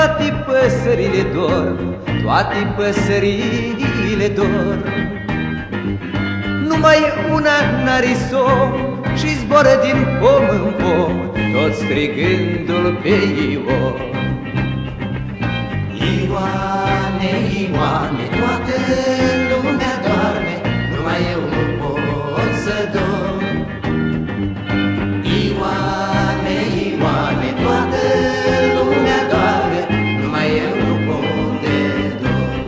toate păsările dorm, toate păsările dorm. Numai una n-are somn și zboară din pom în pom, tot strigându-l pe Ion. Ioane, Ioane, toată lumea doarme, numai eu nu pot să dorm. Ioane, Ioane, toată lumea doarme, numai eu nu pot de dorm.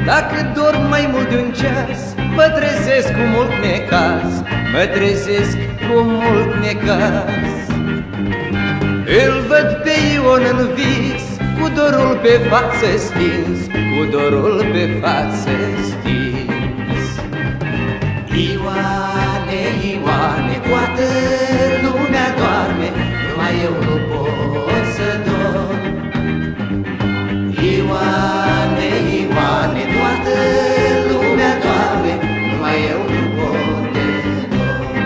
Dacă dorm mai mult de un ceas, mă trezesc cu mult necaz, mă trezesc cu mult necaz. Îl văd pe Ion în vis, cu dorul pe față stins, cu dorul pe față stins. Ioane, Ioane, toată lumea doarme, numai eu nu pot să dorm. Ioane, Ioane, toată lumea doarme, numai eu nu pot de dorm.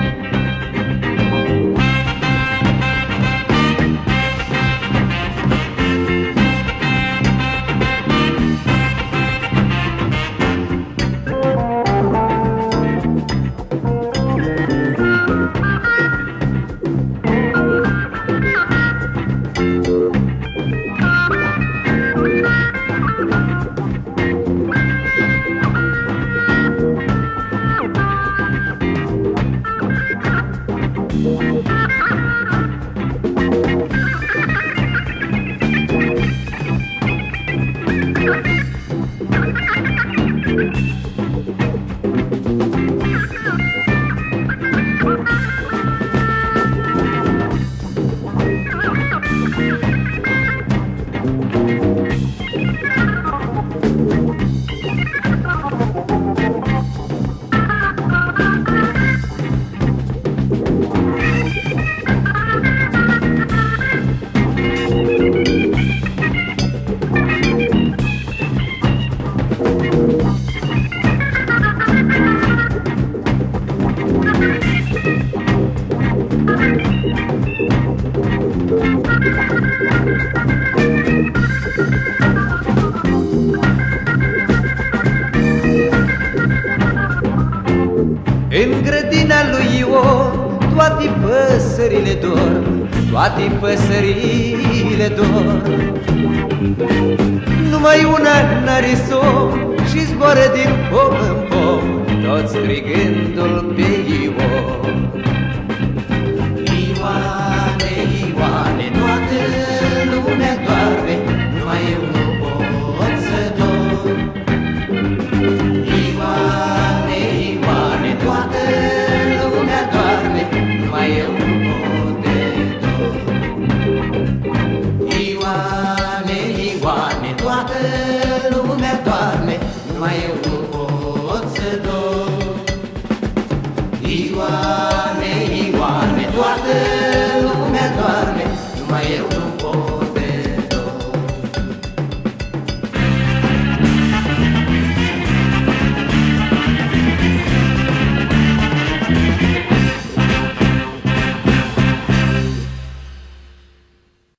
În grădina lui Ion toate păsările dorm, toate păsările dorm. Numai una n-are somn și zboară din pom în pom, tot strigându-l pe Ion. Ioane, Ioane, toată lumea doarme, numai eu nu pot să dorm. Ioane, Ioane, toată lumea doarme, numai eu nu pot de dorm. Ioane, Ioane, toată lumea doarme, numai eu nu pot să dorm. Ioane, Ioane, toată lumea doarme, numai eu nu